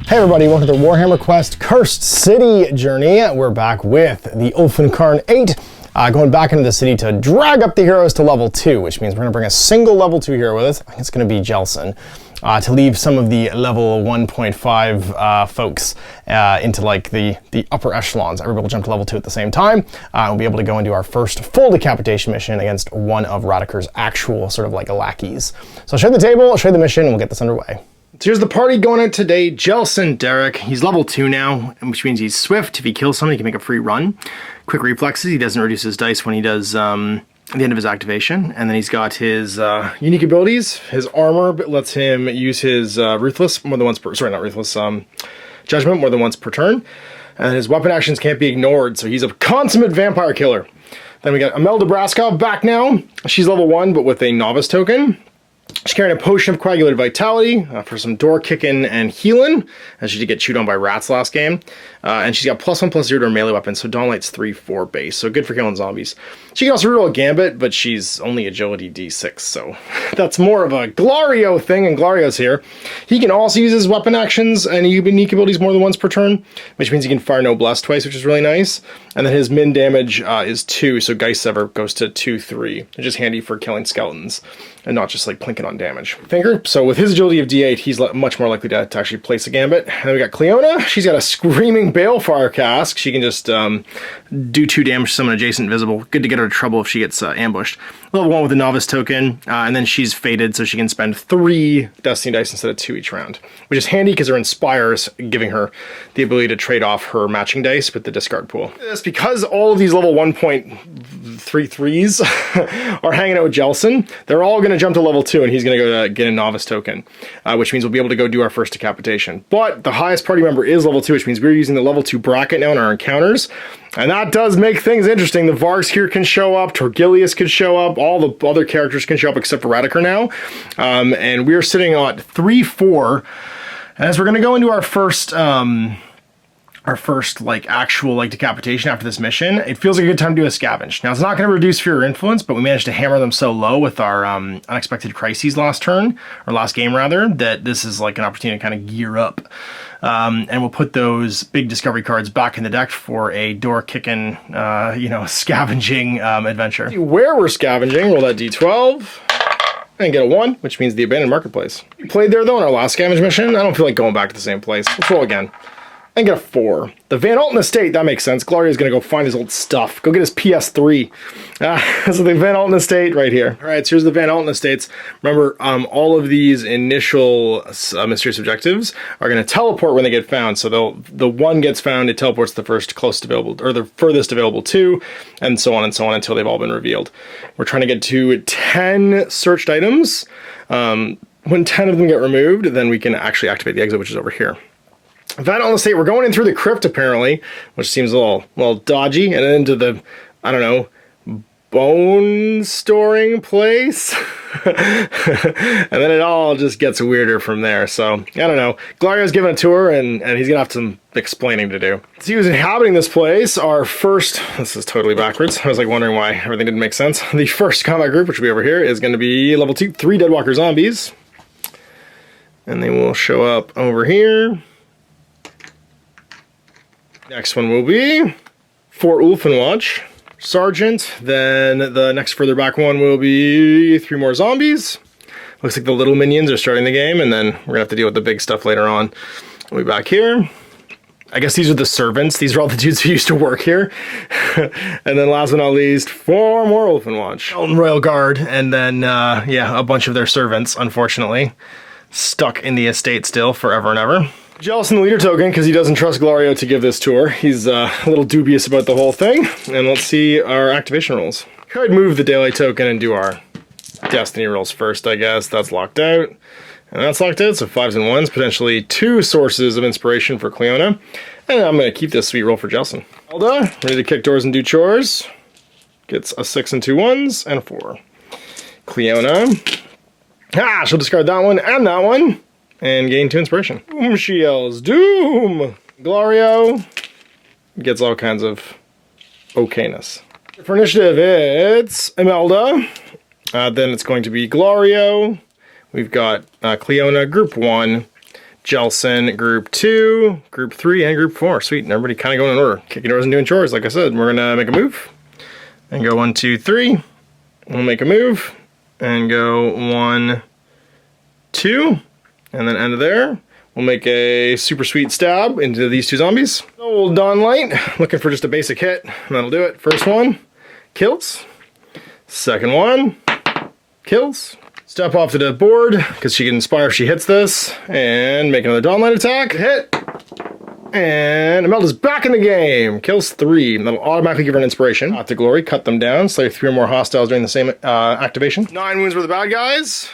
Hey everybody, welcome to Warhammer Quest Cursed City Journey. We're back with the Ulfenkarn Eight, going back into the city to drag up the heroes to level 2, which means we're going to bring a single level 2 hero with us. I think it's going to be Jelsen, to leave some of the level 1.5 folks into like the upper echelons. Everybody will jump to level 2 at the same time. We'll be able to go into our first full decapitation mission against one of Radiker's actual sort of like lackeys. So I'll show you the table, I'll show you the mission, and we'll get this underway. So here's the party going out today. Jelsen, Derek, he's level 2 now, which means he's swift. If he kills someone, he can make a free run. Quick reflexes, he doesn't reduce his dice when he does at the end of his activation. And then he's got his unique abilities. His armor lets him use his ruthless more than once per, sorry, not ruthless, judgment more than once per turn. And his weapon actions can't be ignored, so he's a consummate vampire killer. Then we got Imelda Braskov back now. She's level 1, but with a novice token. She's carrying a potion of coagulated vitality for some door kicking and healing, as she did get chewed on by rats last game. And she's got +1/+0 to her melee weapon, so Dawn Light's 3/4 base, so good for killing zombies. She can also reroll a Gambit, but she's only agility D6, so that's more of a Glario thing, and Glario's here. He can also use his weapon actions and unique abilities more than once per turn, which means he can fire Noblesse twice, which is really nice. And then his min damage is 2, so Geist Sever goes to 2/3, which is handy for killing skeletons and not just like plinking on damage. Thinker, so with his agility of D8, he's much more likely to actually place a Gambit. And then we got Cleona. She's got a Screaming Balefire Cask. She can just do 2 damage to someone adjacent visible. Good to get her into trouble if she gets ambushed. Level 1 with a novice token, and then she's fated, so she can spend 3 Destiny dice instead of 2 each round, which is handy because her Inspires giving her the ability to trade off her matching dice with the discard pool. It's because all of these level 1.33s are hanging out with Jelsen, they're all going to jump to level 2, and he's going to go get a novice token, which means we'll be able to go do our first decapitation. But the highest party member is level 2, which means we're using the level 2 bracket now in our encounters. And that does make things interesting. The Vargs here can show up, Torgilius could show up, all the other characters can show up except for Radiker now. And we're sitting at 3-4. As we're going to go into our first like actual like decapitation after this mission, it feels like a good time to do a Scavenge. Now it's not going to reduce fear or influence, but we managed to hammer them so low with our unexpected crises last turn, or last game rather, that this is like an opportunity to kind of gear up. And we'll put those big discovery cards back in the deck for a door kicking, scavenging adventure. Where we're scavenging, roll that D12 and get a 1, which means the abandoned marketplace. We played there though in our last scavenge mission. I don't feel like going back to the same place. Let's roll again. And get a 4. The Val Alten estate, that makes sense. Gloria's gonna go find his old stuff. Go get his PS3. So the Val Alten estate right here. All right, so here's the Val Alten estates. Remember, all of these initial mysterious objectives are gonna teleport when they get found. So the one gets found, it teleports the first closest available, or the furthest available 2, and so on until they've all been revealed. We're trying to get to 10 searched items. When 10 of them get removed, then we can actually activate the exit, which is over here. Val Alten estate, we're going in through the crypt apparently, which seems a little dodgy, and then into the, I don't know, bone storing place. And then it all just gets weirder from there. So I don't know. Glario's giving a tour, and he's gonna have some explaining to do. So who's inhabiting this place? Our first, this is totally backwards. I was like wondering why everything didn't make sense. The first combat group, which will be over here, is going to be level 2, 3 Deadwalker zombies, and they will show up over here. Next one will be 4 Ulfenwatch Sergeant. Then the next further back one will be 3 more zombies. Looks like the little minions are starting the game, and then we're gonna have to deal with the big stuff later on. We'll be back here. I guess these are the servants. These are all the dudes who used to work here. And then last but not least, 4 more Ulfenwatch. Royal Guard, and then, a bunch of their servants, unfortunately. Stuck in the estate still forever and ever. Jelsen the leader token, because he doesn't trust Glario to give this tour. He's a little dubious about the whole thing. And let's see our activation rolls. Could move the daylight token and do our destiny rolls first, I guess. That's locked out. And that's locked out, so 5s and 1s, potentially 2 sources of inspiration for Cleona. And I'm going to keep this sweet roll for Jelsen. Elda, ready to kick doors and do chores. Gets a 6 and 2 1s and a 4. Cleona. She'll discard that one and that one. And gain 2 inspiration. She yells, Doom! Glario gets all kinds of okayness. For initiative, it's Imelda. Then it's going to be Glario. We've got Cleona, Group 1. Jelsen, group 2, group 3, and group 4. Sweet, and everybody kind of going in order. Kicking doors and doing chores, like I said. We're gonna make a move, and go 1, 2, 3. We'll make a move, and go 1, 2, and then end of there. We'll make a super sweet stab into these 2 zombies. Old Dawn Light, looking for just a basic hit, and that'll do it. First one, kills. Second one, kills. Step off to the board, because she can inspire if she hits this, and make another Dawn Light attack, hit. And Imelda's back in the game. Kills 3. That'll automatically give her an inspiration. Path to Glory, cut them down, slay 3 or more hostiles during the same activation. 9 wounds for the bad guys.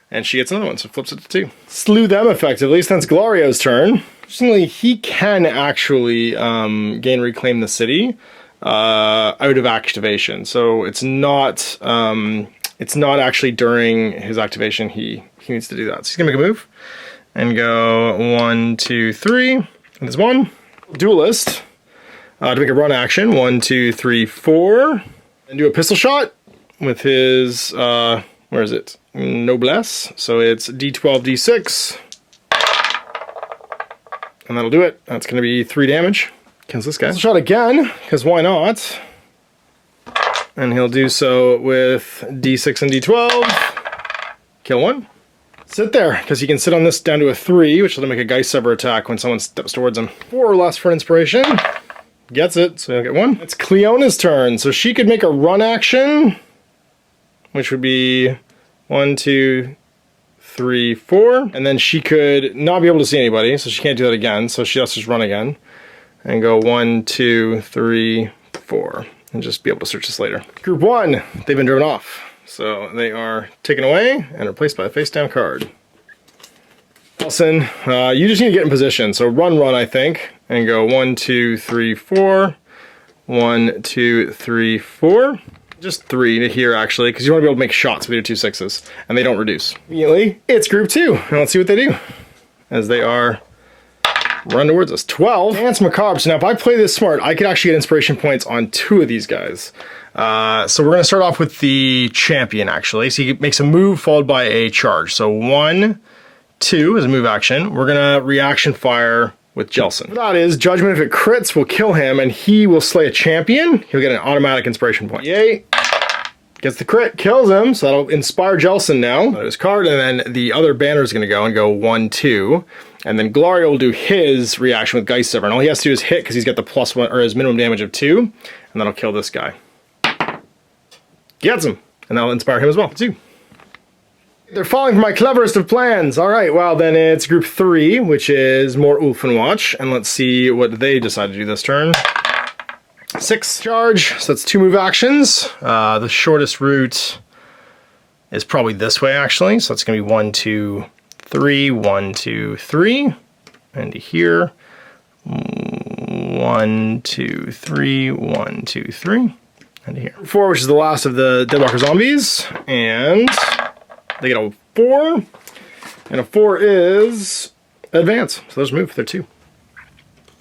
And she gets another one, so flips it to 2. Slew them effectively, so then it's Glorio's turn. Interestingly, he can actually gain Reclaim the City out of activation. So it's not actually during his activation he needs to do that. So he's gonna make a move and go 1, 2, 3. And there's 1. Duelist to make a run action. 1, 2, 3, 4. And do a pistol shot with his where is it? Noblesse. So it's D12, D6. And that'll do it. That's going to be 3 damage. Kills this guy. Shot again, because why not? And he'll do so with D6 and D12. Kill 1. Sit there, because he can sit on this down to a 3, which will make a Geist Sever attack when someone steps towards him. 4 or less for inspiration. Gets it, so he'll get 1. It's Cleona's turn, so she could make a run action, which would be 1, 2, 3, 4. And then she could not be able to see anybody, so she can't do that again. So she has to just run again. And go 1, 2, 3, 4. And just be able to search this later. Group 1, they've been driven off. So they are taken away and replaced by a face down card. Jelsen, you just need to get in position. So run, I think. And go 1, 2, 3, 4. 1, 2, 3, 4. Just 3 to here, actually, because you want to be able to make shots with your 2 6s, and they don't reduce. Immediately, it's group 2, and let's see what they do. As they are run towards us. 12. Dance Macabre. So now if I play this smart, I could actually get inspiration points on 2 of these guys. So we're going to start off with the champion, actually. So he makes a move followed by a charge. So 1, 2 is a move action. We're going to reaction fire with Jelsen. That is, Judgment, if it crits, will kill him, and he will slay a champion. He'll get an automatic inspiration point. Yay! Gets the crit, kills him, so that'll inspire Jelsen now. His card, and then the other banner is going to go 1, 2, and then Gloria will do his reaction with Geist Sever, and all he has to do is hit because he's got the +1 or his minimum damage of 2, and that'll kill this guy. Gets him, and that'll inspire him as well too. They're falling for my cleverest of plans. All right, well then it's group 3, which is more Ulfenwatch, and let's see what they decide to do this turn. 6 charge, so that's 2 move actions. The shortest route is probably this way, actually. So it's gonna be 1, 2, 3, 1, 2, 3, and here. 1, 2, 3, 1, 2, 3, and here. 4, which is the last of the Deadwalker zombies, and they get a 4, and a 4 is advance. So let's move. They're 2.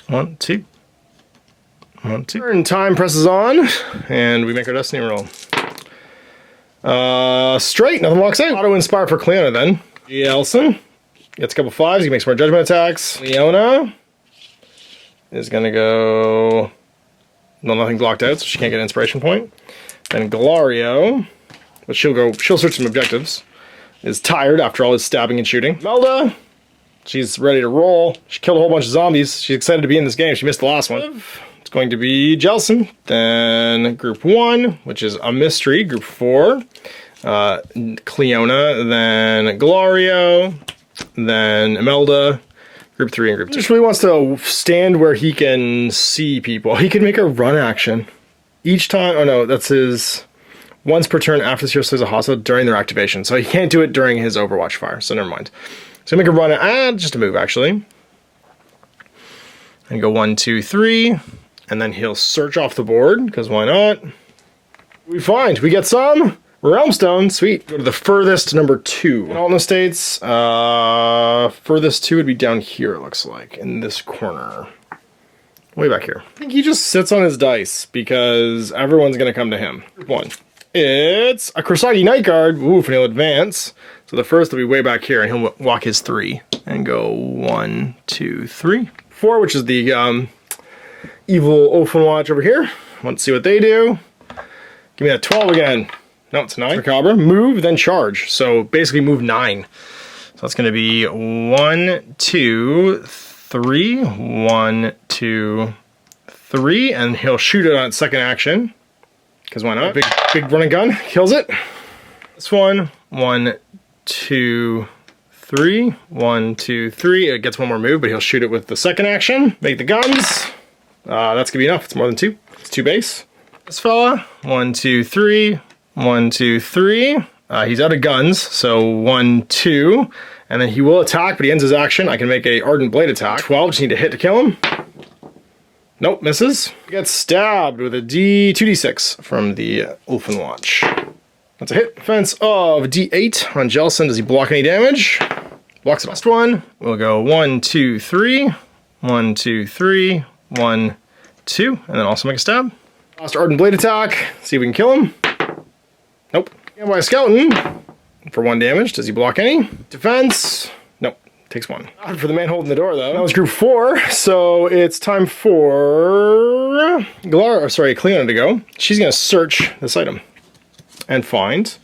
1, 2. 1, 2. And time presses on, and we make our destiny roll. Straight, nothing locks out. Auto inspire for Cleona then. Jelsen gets a couple 5s. He makes more judgment attacks. Leona is gonna go. No, nothing blocked out, so she can't get an inspiration point. Then Glario, but she'll search some objectives. Is tired after all his stabbing and shooting. Melda, she's ready to roll. She killed a whole bunch of zombies. She's excited to be in this game. She missed the last one. It's going to be Jelsen. Then group 1, which is a mystery. Group 4, Cleona. Then Glario. Then Imelda. Group 3 and group 2. He just really wants to stand where he can see people. He can make a run action. Each time, oh no, that's his once per turn after this hero slays a hostile during their activation. So he can't do it during his Overwatch fire, so never mind. So make a run, just a move actually. And go 1, 2, 3. And then he'll search off the board, because why not? We get some Realmstone, sweet. Go to the furthest, number 2. In Alten Estates, furthest 2 would be down here, it looks like, in this corner. Way back here. I think he just sits on his dice, because everyone's going to come to him. Group 1. It's a Krasagi Night Guard. Oof, and he'll advance. So the first will be way back here, and he'll walk his 3. and go 1, 2, 3, 4, which is the evil Ulfenkarn over here. Want to see what they do. Give me that 12 again. No, it's 9. Macabre. Move, then charge. So basically move 9. So that's going to be 1, 2, 3, 1, 2, 3, and he'll shoot it on its second action. Because why not? Big running gun. Kills it. This one. 1, 2, 3. 1, 2, 3. It gets one more move, but he'll shoot it with the second action. Make the guns. That's gonna be enough. It's more than 2. It's 2 base. This fella. 1, 2, 3. 1, 2, 3. He's out of guns, so 1, 2. And then he will attack, but he ends his action. I can make a Ardent Blade attack. 12, just need to hit to kill him. Nope, misses. He gets stabbed with a 2d6 from the Ulfenkarn. That's a hit. Defense of d8 on Jelsen. Does he block any damage? Blocks the last one. We'll go 1, 2, 3. 1, 2, 3. 1, 2. And then also make a stab. Last Ardent Blade attack. See if we can kill him. Nope. And by Skeleton for 1 damage. Does he block any? Defense. Nope. Takes 1. Not for the man holding the door, though. That was group 4, so it's time for Cleona to go. She's going to search this item and find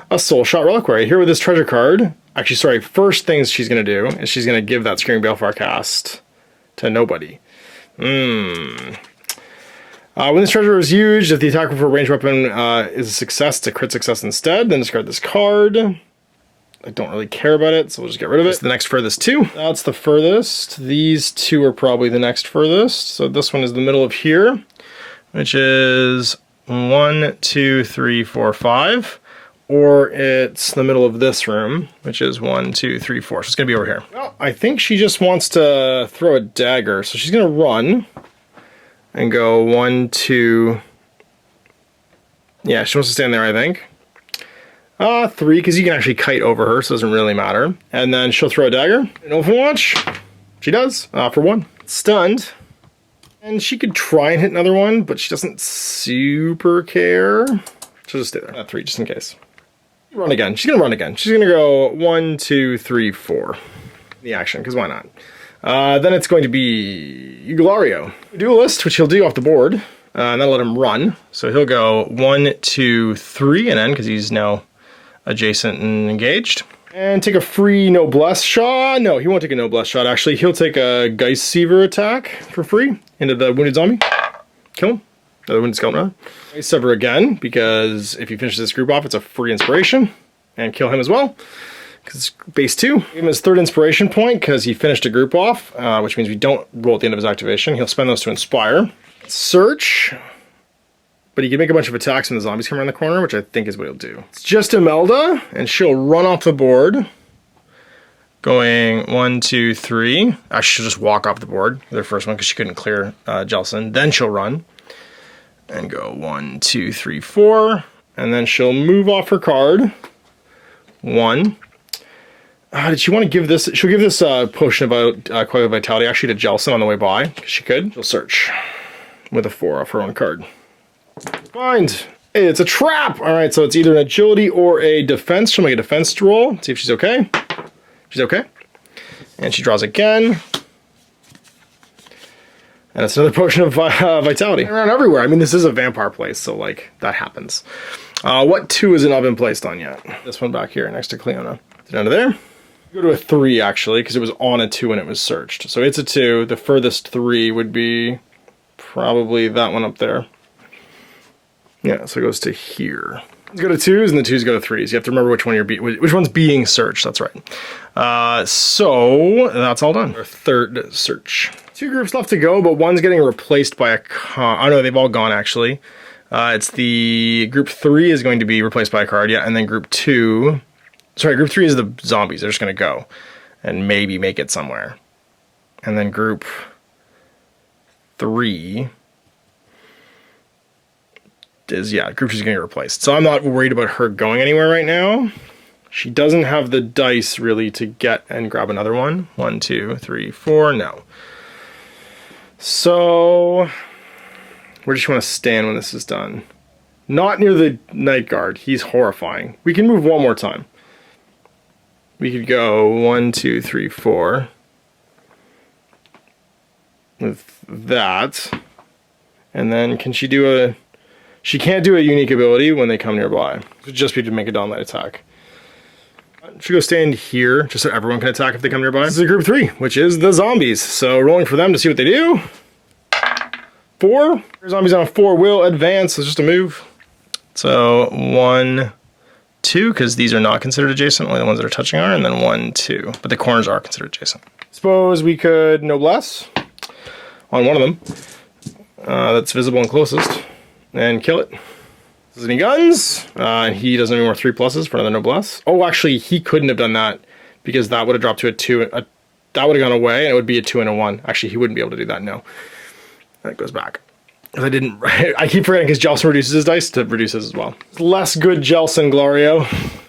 a Soul Shot Reliquary. Here with this treasure card. Actually, sorry, first things she's going to do is she's going to give that Screaming Balefire cast to nobody. When this treasure is used, if the attacker for a ranged weapon is a success, it's a crit success instead. Then discard this card. I don't really care about it, so we'll just get rid of it. It's the next furthest 2. That's the furthest. These 2 are probably the next furthest. So this one is the middle of here, which is 1, 2, 3, 4, 5. Or it's the middle of this room, which is 1, 2, 3, 4. So it's going to be over here. Well, I think she just wants to throw a dagger. So she's going to run and go 1, 2. Yeah, she wants to stand there, I think. 3, because you can actually kite over her, so it doesn't really matter. And then she'll throw a dagger. An Overwatch. She does, for 1. Stunned. And she could try and hit another one, but she doesn't super care. She'll just stay there at 3, just in case. Run again. She's going to run again. She's going to go 1, 2, 3, 4. The action, because why not? Then it's going to be Uglario. Duelist, which he'll do off the board. And that'll let him run. So he'll go 1, 2, 3, and end, because he's now adjacent and engaged. And take a free Noblesse shot. No, he won't take a Noblesse shot, actually. He'll take a Geist Sever attack for free into the wounded zombie. Kill him. Another wounded skeleton, rather. Geist Sever again, because if he finishes this group off, it's a free inspiration. And kill him as well, because it's base 2. Give him his 3rd inspiration point, because he finished a group off, which means we don't roll at the end of his activation. He'll spend those to inspire. Search. But he can make a bunch of attacks when the zombies come around the corner, which I think is what he'll do. It's just Imelda, and she'll run off the board. Going 1, 2, 3. Actually, she'll just walk off the board with her first one, because she couldn't clear Jelsen. Then she'll run. And go 1, 2, 3, 4. And then she'll move off her card. 1. Did she want to give this? She'll give this potion of Quiet Vitality actually to Jelsen on the way by, because she could. She'll search with a 4 off her own card. Find. Hey, it's a trap! Alright, so it's either an agility or a defense. She'll make a defense roll. See if she's okay. She's okay. And she draws again. And it's another potion of vitality. Around everywhere. I mean, this is a vampire place, so, like, that happens. What 2 has it not been placed on yet? This one back here, next to Cleona. Is it under there? Go to a 3, actually, because it was on a 2 when it was searched. So it's a 2. The furthest 3 would be probably that one up there. Yeah, so it goes to here. Go to 2s, and the 2s go to 3s. You have to remember which one which one's being searched. That's right. So that's all done. Our 3rd search. 2 groups left to go, but one's getting replaced by a oh no, they've all gone actually. It's the group 3 is going to be replaced by a card, yeah, and then group 2. Sorry, group 3 is the zombies. They're just going to go and maybe make it somewhere. And then group 3 is, yeah, group 2 is going to get replaced. So I'm not worried about her going anywhere right now. She doesn't have the dice really to get and grab another one. 1, 2, 3, 4, no. So where does she want to stand when this is done? Not near the Night Guard. He's horrifying. We can move one more time. we could go 1, 2, 3, 4 with that. And then can she do a... She can't do a unique ability when they come nearby. It would just be to make a dawn light attack. Should go stand here, just so everyone can attack if they come nearby. This is a group 3, which is the zombies. So rolling for them to see what they do. 4. Zombies on a 4 will advance. It's just a move. So 1, 2, because these are not considered adjacent. Only the ones that are touching are. And then 1, 2. But the corners are considered adjacent. Suppose we could noblesse on one of them. That's visible and closest. And kill it. Does any guns? And he doesn't have any more 3 pluses for another noblesse. Oh, actually, he couldn't have done that because that would have dropped to a 2. That would have gone away, and it would be a 2 and a 1. Actually, he wouldn't be able to do that. No, that goes back. I didn't. I keep forgetting because Jelsen reduces his dice to reduce his as well. Less good Jelsen, Glorio.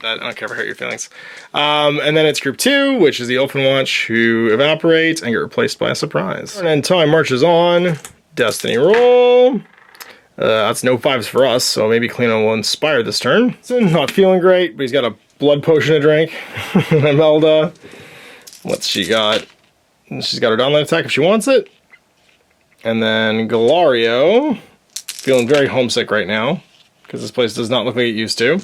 I don't care if I hurt your feelings. And then it's group 2, which is the Ulfenkarn who evaporate and get replaced by a surprise. And then time marches on. Destiny roll. That's no 5s for us, so maybe Cleano will inspire this turn. Not feeling great, but he's got a blood potion to drink. Imelda, what's she got? She's got her dawn light attack if she wants it. And then Galario, feeling very homesick right now, because this place does not look like it used to.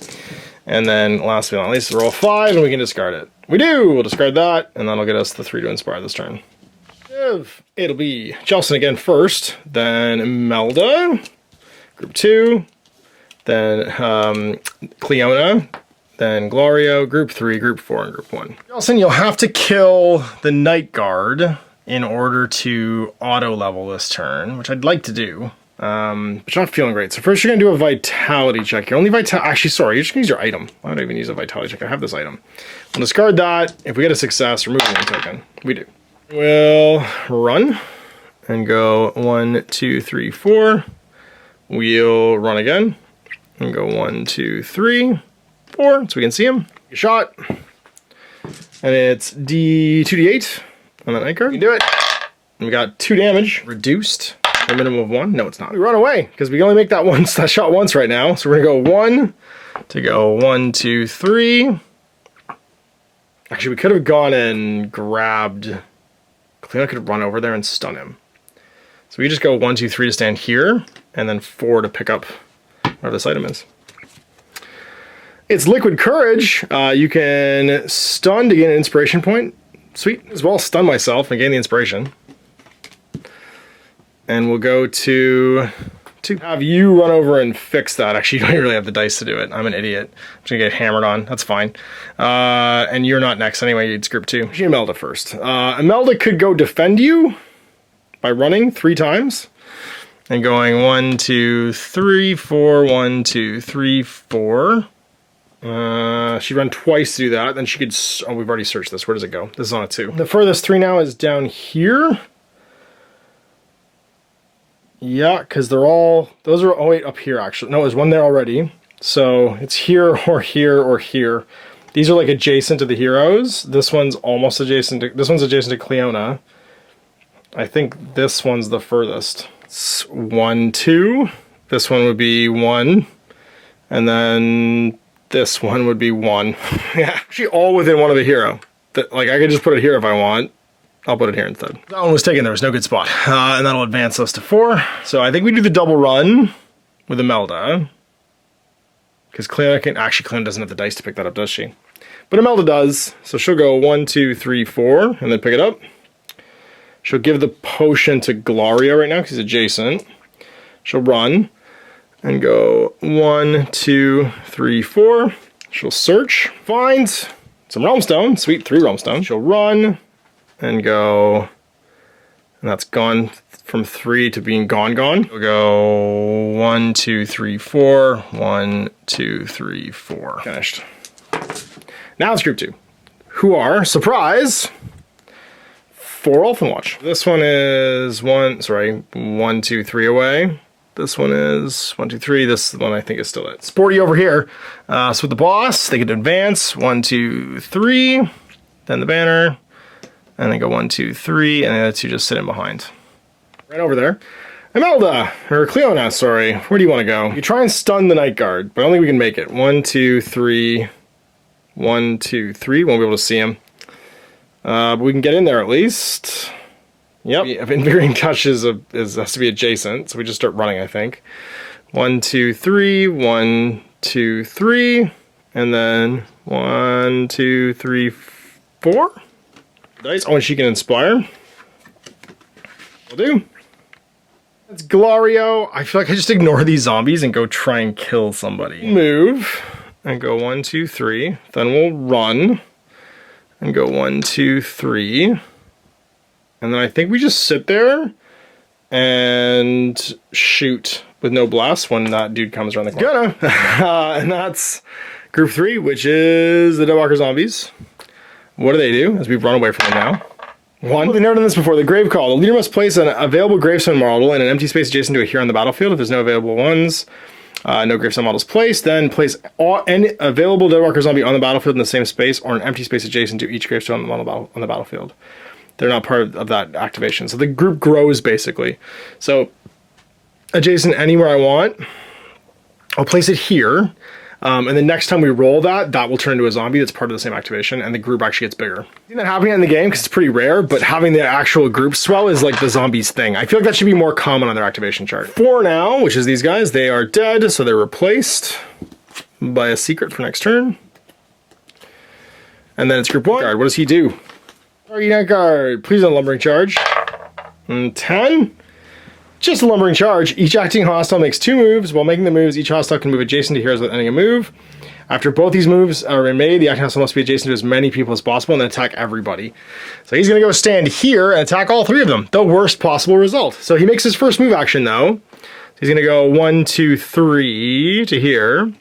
And then last but not least, roll a 5 and we can discard it. We do! We'll discard that, and that'll get us the 3 to inspire this turn. It'll be Jelsen again first, then Imelda. Group 2, then Cleona, then Glorio, group 3, group 4, and group 1. Jelsen, you'll have to kill the Night Guard in order to auto-level this turn, which I'd like to do, but you're not feeling great. So first you're going to do a Vitality check. Your only actually, sorry, you're just going to use your item. Why would I even use a Vitality check? I have this item. We'll discard that. If we get a success, remove 1 token. We do. We'll run and go 1, 2, 3, 4. We'll run again and go 1, 2, 3, 4, so we can see him. Shot. And it's 2d8 on that night card. You can do it. And we got 2 damage reduced. A minimum of 1. No, it's not. We run away because we can only make that shot once right now. So we're gonna go 1 to go 1, 2, 3. Actually, we could have gone and grabbed. Cleona could run over there and stun him. So we just go 1, 2, 3 to stand here, and then 4 to pick up whatever this item is. It's Liquid Courage. You can stun to gain an inspiration point. Sweet. As well, stun myself and gain the inspiration. And we'll go to have you run over and fix that. Actually, you don't really have the dice to do it. I'm an idiot. I'm just gonna get hammered on. That's fine. And you're not next anyway. It's group 2. Imelda first. Imelda could go defend you by running 3 times and going 1, 2, 3, 4, 1, 2, 3, 4. She'd run twice to do that. Then she could. Oh, we've already searched this. Where does it go? This is on a 2. The furthest 3 now is down here. Yeah, because they're all. Those are. Oh wait, up here actually. No, there's one there already. So it's here or here or here. These are like adjacent to the heroes. This one's almost adjacent to. This one's adjacent to Cleona. I think this one's the furthest. It's 1, 2. This one would be 1. And then this one would be 1. Yeah, actually all within one of the hero. Like I could just put it here if I want. I'll put it here instead. That one was taken, there was no good spot. And that'll advance us to 4. So I think we do the double run with Imelda. Because Cleona doesn't have the dice to pick that up, does she? But Imelda does. So she'll go 1, 2, 3, 4, and then pick it up. She'll give the potion to Glorio right now because he's adjacent. She'll run and go 1, 2, 3, 4. She'll search, find some realm stone. Sweet, 3 realm stone. She'll run and go, and that's gone from 3 to being gone. We'll go 1, 2, 3, 4. 1, 2, 3, 4. Finished. Now it's group 2, who are, surprise, 4 Ulfenwatch. This one is 1, 2, 3 away. This one is 1, 2, 3. This one I think is still it. Sporty over here. So with the boss, they can advance 1, 2, 3. Then the banner, and then go 1, 2, 3, and the other 2 just sit in behind. Right over there. Imelda, or Cleona, sorry. Where do you want to go? You try and stun the Night Guard, but I don't think we can make it. 1, 2, 3. 1, 2, 3. Won't be able to see him. But we can get in there at least. Yep. If invariant touches has to be adjacent, so we just start running, I think. 1, 2, 3. 1, 2, 3. And then 1, 2, 3, 4. Dice. Oh, and she can inspire. Will do. That's Glario. I feel like I just ignore these zombies and go try and kill somebody. Move and go 1, 2, 3. Then we'll run and go 1, 2, 3. And then I think we just sit there and shoot with no blast when that dude comes around the corner. And that's group 3, which is the Deadwalker zombies. What do as we run away from them now? 1. They've never done this before. The grave call. The leader must place an available gravestone model in an empty space adjacent to a hero on the battlefield. If there's no available ones, no gravestone models placed. Then place any available Deadwalker zombie on the battlefield in the same space or an empty space adjacent to each gravestone on the battlefield. They're not part of that activation. So the group grows basically. So adjacent anywhere I want. I'll place it here. And the next time we roll that will turn into a zombie that's part of the same activation, and the group actually gets bigger. I've seen that happening in the game because it's pretty rare, but having the actual group swell is like the zombies thing. I feel like that should be more common on their activation chart. 4 now, which is these guys, they are dead, so they're replaced by a secret for next turn. And then it's group 1. What does he do? Target guard, please on lumbering charge. And 10. Just a lumbering charge. Each acting hostile makes 2 moves. While making the moves, each hostile can move adjacent to heroes without ending a move. After both these moves are made, the acting hostile must be adjacent to as many people as possible and then attack everybody. So he's going to go stand here and attack all 3 of them. The worst possible result. So he makes his first move action though. So he's going to go 1, 2, 3 to here.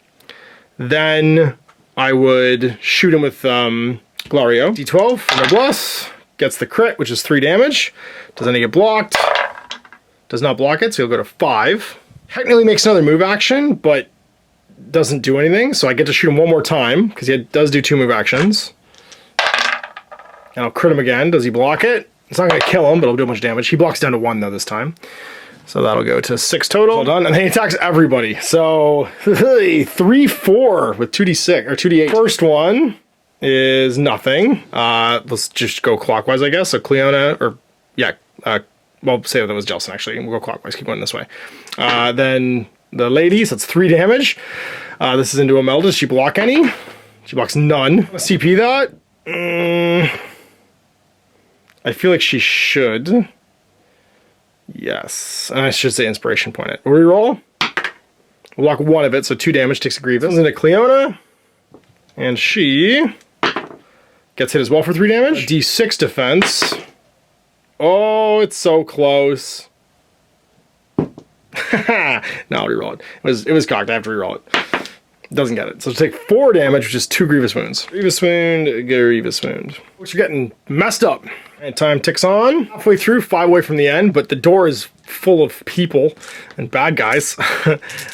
Then I would shoot him with Glario. D12 for no bless. Gets the crit, which is 3 damage. Doesn't he get blocked? Does not block it, so he'll go to 5. Technically makes another move action, but doesn't do anything, so I get to shoot him one more time, because he does do 2 move actions. And I'll crit him again. Does he block it? It's not going to kill him, but it'll do a bunch of damage. He blocks down to 1, though, this time. So that'll go to 6 total. Well done. And then he attacks everybody. So, 3, 4 with 2d6, or 2d8. First one is nothing. Let's just go clockwise, I guess. So Cleona, or, yeah, well, say that was Jelsen, actually. We'll go clockwise. Keep going this way. Then the ladies, that's 3 damage. This is into Imelda. Does she block any? She blocks none. CP that? I feel like she should. Yes. And I should say inspiration point it. Reroll. We'll block 1 of it, so 2 damage. Takes a grievance. Into Cleona. And she gets hit as well for 3 damage. D6 defense. Oh, it's so close. No, I'll reroll it. It was cocked. I have to reroll it. Doesn't get it. So take 4 damage, which is 2 grievous wounds. Grievous wound, grievous wound. Which are getting messed up. And time ticks on. Halfway through, 5 away from the end, but the door is full of people and bad guys.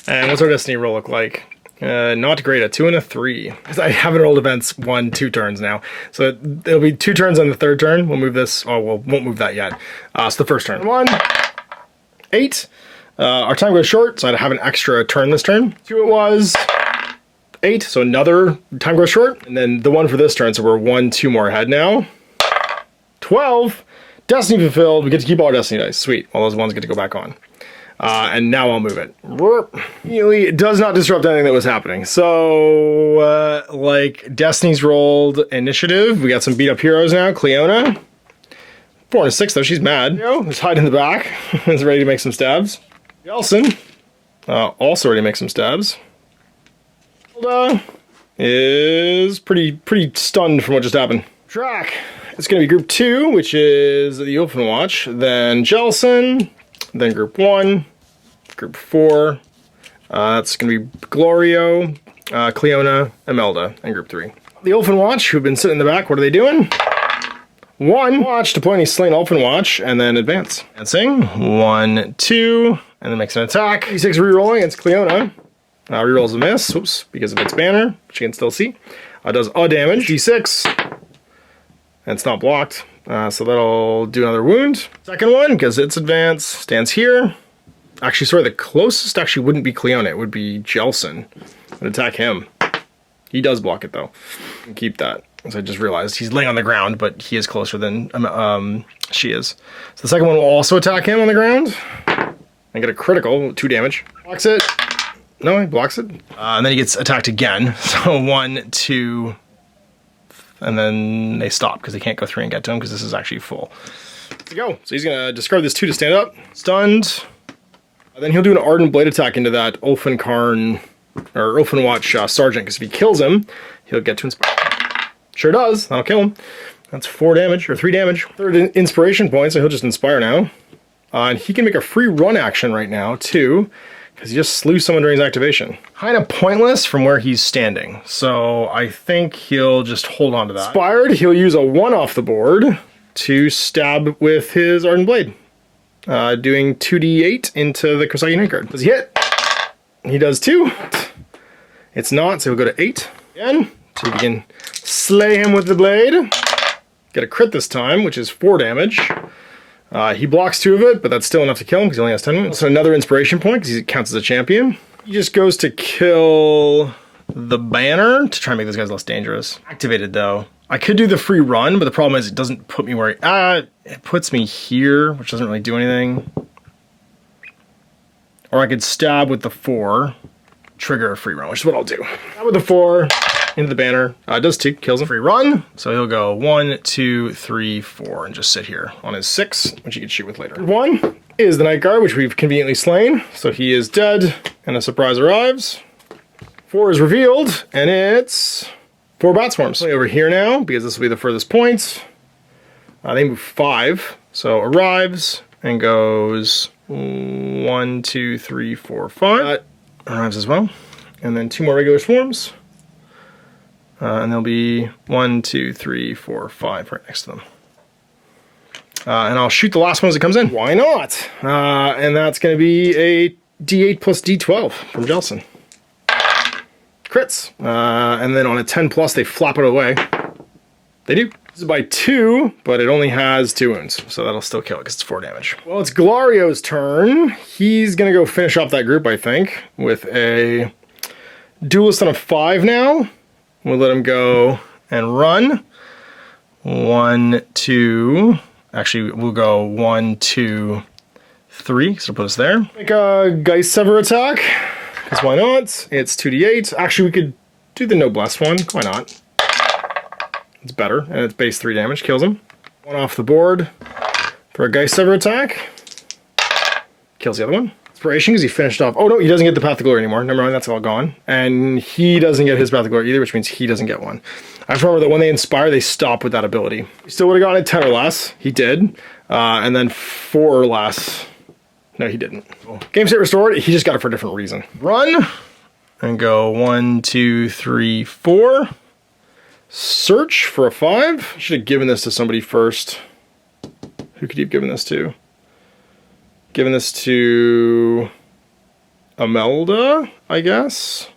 And what's our destiny roll look like? Not great, a 2 and a 3. I haven't rolled events 1, 2 turns now. So it'll be 2 turns on the 3rd turn. We'll move this. Oh, well, won't move that yet. So the first turn. 1, 8. Our time goes short, so I have an extra turn this turn. 2 it was. 8, so another time goes short. And then the 1 for this turn, so we're 1, 2 more ahead now. 12. Destiny fulfilled. We get to keep all our destiny dice. Sweet. All those ones get to go back on. And now I'll move it. It does not disrupt anything that was happening. So, like, Destiny's rolled initiative. We got some beat up heroes now. Cleona. 4 and a 6, though. She's mad. Let's hide in the back. Is ready to make some stabs. Jelsen. Also ready to make some stabs. Hilda is pretty stunned from what just happened. Track. It's going to be group 2, which is the Ulfenkarn. Then Jelsen. Then group 1, group 4, that's going to be Glario, Cleona, Imelda, and group 3. The Ulfenkarn, who've been sitting in the back, what are they doing? 1, watch, deploy any slain Ulfenkarn, and then advance. Advancing, 1, 2, and then makes an attack. D6 rerolling against Cleona. Rerolls a miss, oops, because of its banner, which you can still see. Does a damage, D6, and it's not blocked. So that'll do another wound. Second one, because it's advanced, stands here. Actually, sorry, the closest actually wouldn't be Cleona, it would be Jelsen. I'd attack him. He does block it though. Keep that. So I just realized he's laying on the ground, but he is closer than she is. So the second one will also attack him on the ground. And get a critical, 2 damage. Blocks it. No, he blocks it. And then he gets attacked again. So 1, 2, and then they stop because they can't go through and get to him because this is actually full. Let's go. So he's gonna discard this 2 to stand up. Stunned. Then he'll do an Ardent Blade attack into that Ulfenkarn, or Ulfenwatch Sergeant, because if he kills him, he'll get to inspire. Sure does. That'll kill him. That's 4 damage, or 3 damage. 3rd inspiration point, so he'll just inspire now. And he can make a free run action right now, too, because he just slew someone during his activation. Kind of pointless from where he's standing, so I think he'll just hold on to that. Inspired, he'll use a 1 off the board to stab with his Ardent Blade. Doing 2d8 into the Kosaki Night Guard. Does he hit? He does too. It's not, so he'll go to 8 again. So we can slay him with the blade. Get a crit this time, which is 4 damage. He blocks 2 of it, but that's still enough to kill him because he only has 10 wounds. So another inspiration point because he counts as a champion. He just goes to kill the banner to try and make those guys less dangerous. Activated though. I could do the free run, but the problem is it doesn't put me where it puts me here, which doesn't really do anything. Or I could stab with the 4, trigger a free run, which is what I'll do. Stab with the 4 into the banner. Does 2, kills him. Free run, so he'll go 1, 2, 3, 4, and just sit here on his 6, which he can shoot with later. 1 is the Night Guard, which we've conveniently slain, so he is dead, and a surprise arrives. 4 is revealed, and it's 4 bat swarms. Over here now, because this will be the furthest point. They move 5, so arrives and goes 1, 2, 3, 4, 5. Arrives as well, and then 2 more regular swarms. And there'll be 1, 2, 3, 4, 5 right next to them. And I'll shoot the last one as it comes in. Why not? And that's going to be a D8 plus D12 from Jelsen. Crits. And then on a 10 plus, they flap it away. They do. This is by 2, but it only has 2 wounds, so that'll still kill it because it's 4 damage. Well, it's Glario's turn. He's going to go finish off that group, I think, with a duelist on a 5 now. We'll let him go and run. 1, 2. Actually, we'll go 1, 2, 3. So put us there. Make a Geist Sever attack. Because why not? It's 2d8. Actually, we could do the Noblesse one. Why not? It's better. And it's base 3 damage. Kills him. 1 off the board for a Geist Sever attack. Kills the other one. Inspiration because he finished off. Oh no, he doesn't get the Path to Glory anymore. Never mind, that's all gone. And he doesn't get his Path to Glory either, which means he doesn't get one. I have to remember that when they inspire, they stop with that ability. He still would have gotten a 10 or less. He did. And then 4 or less. No, he didn't. Game state restored. He just got it for a different reason. Run and go 1, 2, 3, 4. Search for a 5. Should have given this to somebody first. Who could he have given this to? Given this to Imelda, I guess.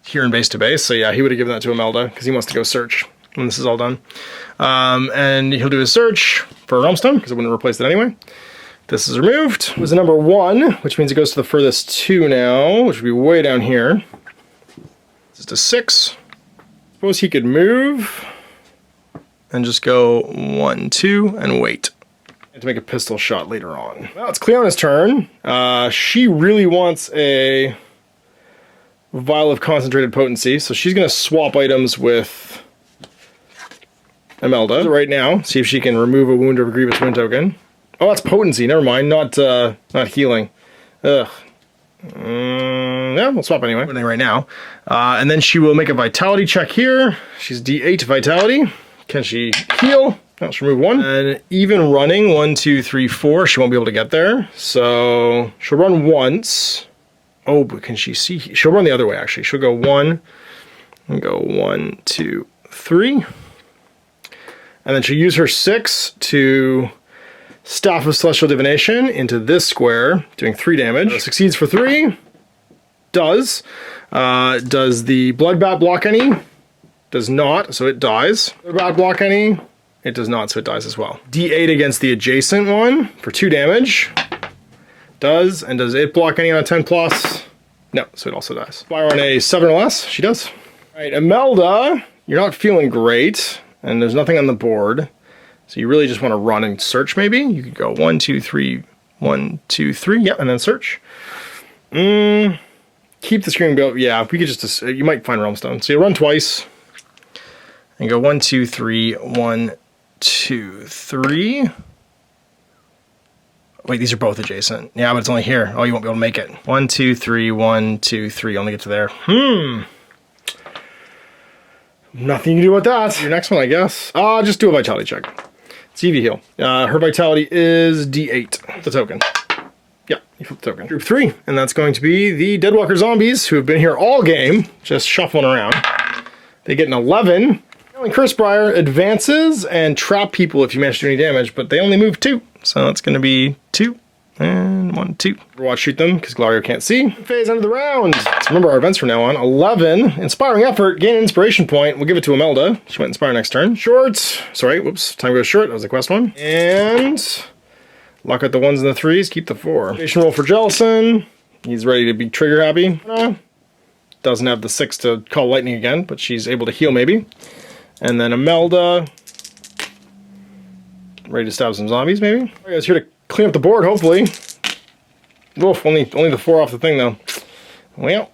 Here in base to base, so yeah, he would have given that to Imelda because he wants to go search when this is all done. And he'll do his search for a Realmstone because it wouldn't replace it anyway. This is removed. It was a number 1, which means it goes to the furthest 2 now, which would be way down here. This is to 6. Suppose he could move and just go 1, 2, and wait. To make a pistol shot later on. Well, it's Cleona's turn. She really wants a Vial of Concentrated Potency, so she's going to swap items with Imelda right now. See if she can remove a wound or a Grievous Wound token. Oh, that's Potency. Never mind. Not healing. Ugh. Yeah, we'll swap anyway. Right now. And then she will make a Vitality check here. She's D8 Vitality. Can she heal? No, she'll remove 1. And even running 1, 2, 3, 4, she won't be able to get there. So she'll run once. Oh, but can she see? She'll run the other way, actually. She'll go 1 and go 1, 2, 3. And then she'll use her 6 to Staff of Celestial Divination into this square, doing 3 damage. Succeeds for 3. Does. Does the Bloodbat block any? Does not, so it dies. Bloodbat block any? It does not, so it dies as well. D8 against the adjacent one for 2 damage. Does, and does it block any on a 10 plus? No, so it also dies. Fire on a 7 or less. She does. All right, Imelda, you're not feeling great, and there's nothing on the board. So you really just want to run and search, maybe? You could go 1, 2, 3, 1, 2, 3. Yep, and then search. Keep the screen built. Yeah, we could just... You might find Realmstone. So you run twice. And go 1, 2, 3, 1, 2, 3. Wait, these are both adjacent. Yeah, but it's only here. Oh, you won't be able to make it. 1, 2, 3, 1, 2, 3. Only get to there. Nothing you can do with that. Your next one, I guess. Just do a vitality check. It's EV heal. Her vitality is D8. The token. Yeah, you flip the token. Group 3, and that's going to be the Deadwalker zombies who have been here all game, just shuffling around. They get an 11. Cursebriar advances and trap people if you manage to do any damage, but they only move 2. So that's going to be 2 and 1, 2. Overwatch shoot them because Glario can't see. Phase end of the round. So remember our events from now on. 11. Inspiring effort. Gain an inspiration point. We'll give it to Imelda. She went inspire next turn. Short. Sorry, whoops. Time goes short. That was the quest one. And lock out the 1s and the 3s. Keep the 4. Station roll for Jelsen. He's ready to be trigger happy. Doesn't have the 6 to call lightning again, but she's able to heal maybe. And then Imelda, ready to stab some zombies, maybe? All right, guys, here to clean up the board, hopefully. Oof, only the 4 off the thing, though. Well,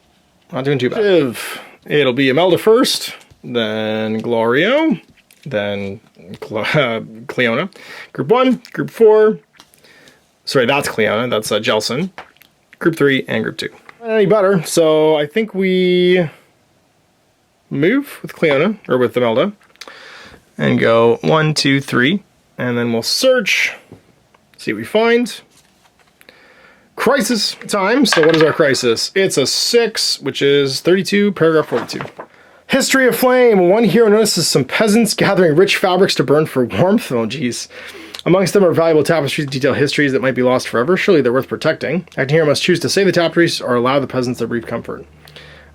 not doing too bad. It'll be Imelda first, then Glario, then Cleona. Group 1, Group 4. Sorry, that's Cleona, that's Jelsen. Group 3, and Group 2. Not any better, so I think we move with Cleona, or with Imelda, and go 1, 2, 3, and then we'll search, see what we find. Crisis time, so what is our crisis? It's a 6, which is 32, paragraph 42. History of Flame. One hero notices some peasants gathering rich fabrics to burn for warmth. Oh, geez. Amongst them are valuable tapestries that detail histories that might be lost forever. Surely they're worth protecting. Acting hero must choose to save the tapestries or allow the peasants their brief comfort.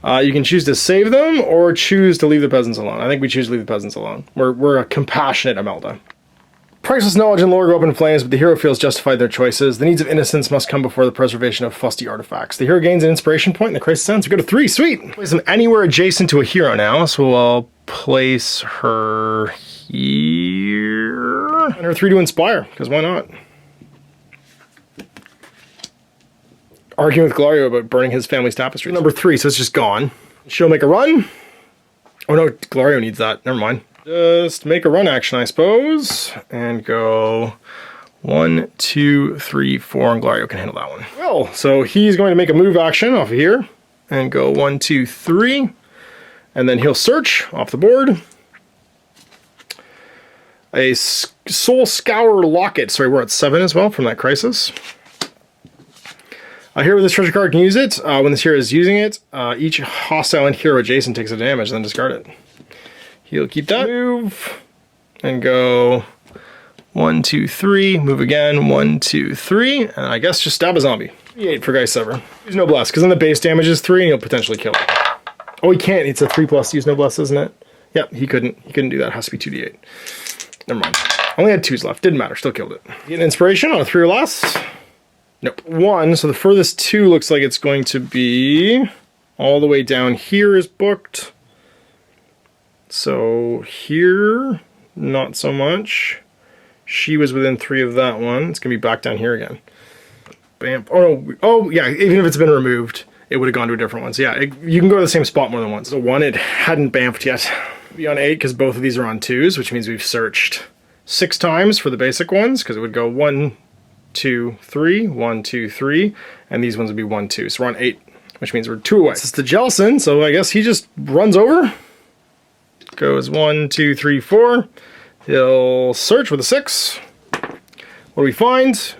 You can choose to save them or choose to leave the peasants alone. I think we choose to leave the peasants alone. We're a compassionate Imelda. Priceless knowledge and lore go up in flames, but the hero feels justified in their choices. The needs of innocence must come before the preservation of fusty artifacts. The hero gains an inspiration point in the crisis ends. We go to 3, sweet! Place them anywhere adjacent to a hero now, so I'll place her here. And her 3 to inspire, because why not? Arguing with Glario about burning his family's tapestry. Number 3, so it's just gone. She'll make a run. Oh no, Glario needs that. Never mind. Just make a run action, I suppose. And go 1, 2, 3, 4, and Glario can handle that one. Well, so he's going to make a move action off of here. And go 1, 2, 3. And then he'll search off the board. A Soul Scour Locket. Sorry, we're at 7 as well from that crisis. A hero with this treasure card can use it. When this hero is using it, each hostile and hero adjacent takes a damage, then discard it. He'll keep that. Move. And go 1, 2, 3. Move again. 1, 2, 3. And I guess just stab a zombie. 8 for Guy Sever. Use Noblesse, because then the base damage is 3 and he'll potentially kill it. Oh, he can't. It's a 3+ to use Noblesse, isn't it? Yep, he couldn't. He couldn't do that. It has to be 2d8. Never mind. Only had 2s left. Didn't matter. Still killed it. Get an inspiration on a 3 or less. Nope. 1, so the furthest 2 looks like it's going to be all the way down here is booked. So here, not so much. She was within 3 of that one. It's going to be back down here again. Bam. Oh, no. Oh, yeah, even if it's been removed, it would have gone to a different one. So yeah, you can go to the same spot more than once. So 1, it hadn't bamfed yet. Be on 8 because both of these are on 2s, which means we've searched 6 times for the basic ones because it would go 1, 2, 3, 1, 2, 3, and these ones would be 1, 2. So we're on 8, which means we're 2 away. This is the Jelsen, so I guess he just runs over. Goes 1, 2, 3, 4. He'll search with a 6. What do we find?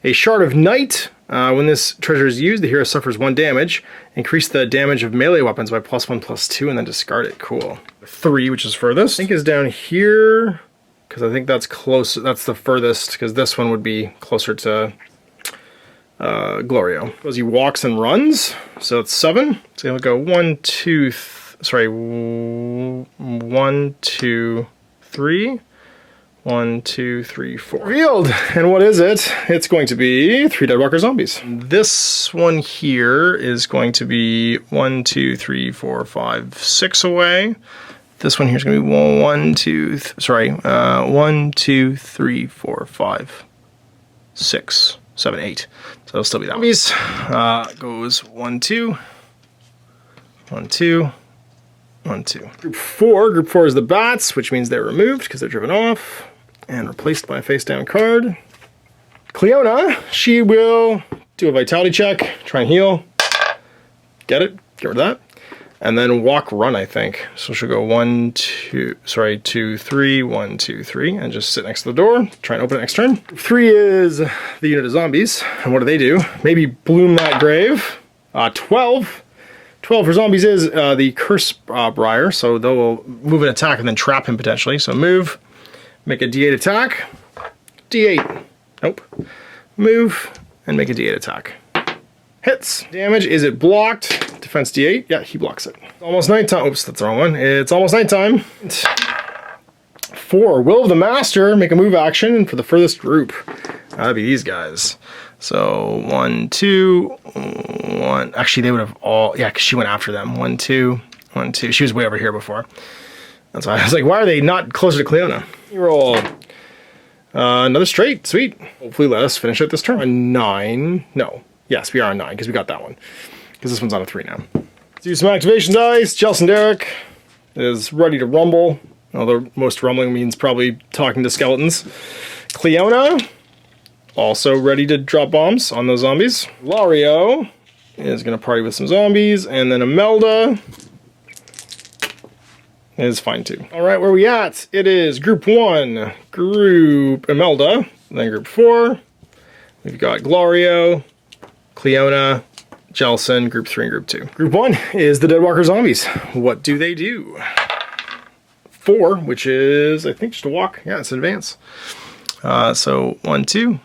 A Shard of Night. When this treasure is used, the hero suffers 1 damage. Increase the damage of melee weapons by +1/+2, and then discard it. Cool. 3, which is furthest, I think is down here. Because I think that's close. That's the furthest, because this one would be closer to Glario. Because he walks and runs, so it's 7. So he'll go 1, 2, sorry, 1, 2, 3, 1, 2, 3, 4. Revealed! And what is it? It's going to be 3 Deadwalker zombies. This one here is going to be 1, 2, 3, 4, 5, 6 away. This one here is going to be 1, 2, 3, 4, 5, 6, 7, 8. So it'll still be zombies. Goes 1, 2, 1, 2, 1, 2. Group 4. Group 4 is the bats, which means they're removed because they're driven off and replaced by a face down card. Cleona, she will do a vitality check, try and heal. Get it, get rid of that. And then walk run, I think. So she'll go 1, 2, 2, 3, 1, 2, 3, and just sit next to the door. Try and open it next turn. 3 is the unit of zombies. And what do? Maybe bloom that grave. 12. 12 for zombies is the curse briar, so they'll move an attack and then trap him potentially. So move, make a D8 attack. D8. Nope. Move and make a D8 attack. Hits. Damage, is it blocked? Defense D8. Yeah, he blocks it. Almost nighttime. Oops, that's the wrong one. It's almost nighttime. 4. Will of the Master. Make a move action for the furthest group. That'd be these guys. So 1, 2, 1. Actually, they would have all. Yeah, because she went after them. 1, 2, 1, 2. She was way over here before. That's why I was like, why are they not closer to Cleona? You roll. Another straight. Sweet. Hopefully, let us finish it this turn. A 9. No. Yes, we are on 9 because we got that one. Because this one's on a 3 now. Let's do some activation dice. Jelsen Derek is ready to rumble. Although most rumbling means probably talking to skeletons. Cleona, also ready to drop bombs on those zombies. Lario is going to party with some zombies. And then Imelda is fine too. All right, where are we at? It is Group 1, Group Imelda. Then Group 4, we've got Glario, Cleona, Jelsen, Group 3 and Group 2. Group 1 is the Deadwalker zombies. What do they do? 4, which is, I think, just a walk. Yeah, it's an advance. So 1, 2,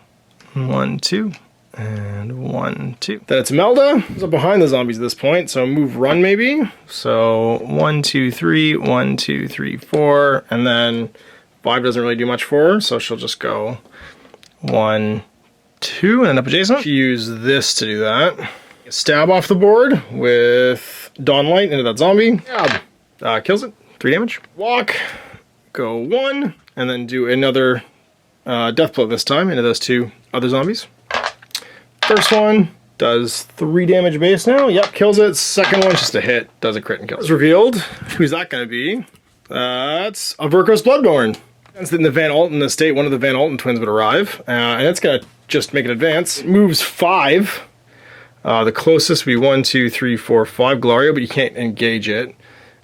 1, 2, and 1, 2. Then it's Imelda. Who's up behind the zombies at this point, so move run maybe. So 1, 2, 3, 1, 2, 3, 4, and then 5 doesn't really do much for her, so she'll just go 1, 2, and end up adjacent. She used this to do that. Stab off the board with Dawnlight into that zombie. Stab. Kills it. 3 damage. Walk. Go 1. And then do another Deathblow this time into those 2 other zombies. First one does 3 damage base now. Yep, kills it. Second one's just a hit. Does a crit and kills. It's revealed. Who's that going to be? That's a Verkos Bloodborne. Since in the Val Alten estate, one of the Val Alten twins would arrive. And it's going to just make an advance. It moves 5. The closest would be 1, 2, 3, 4, 5 Glario, but you can't engage it.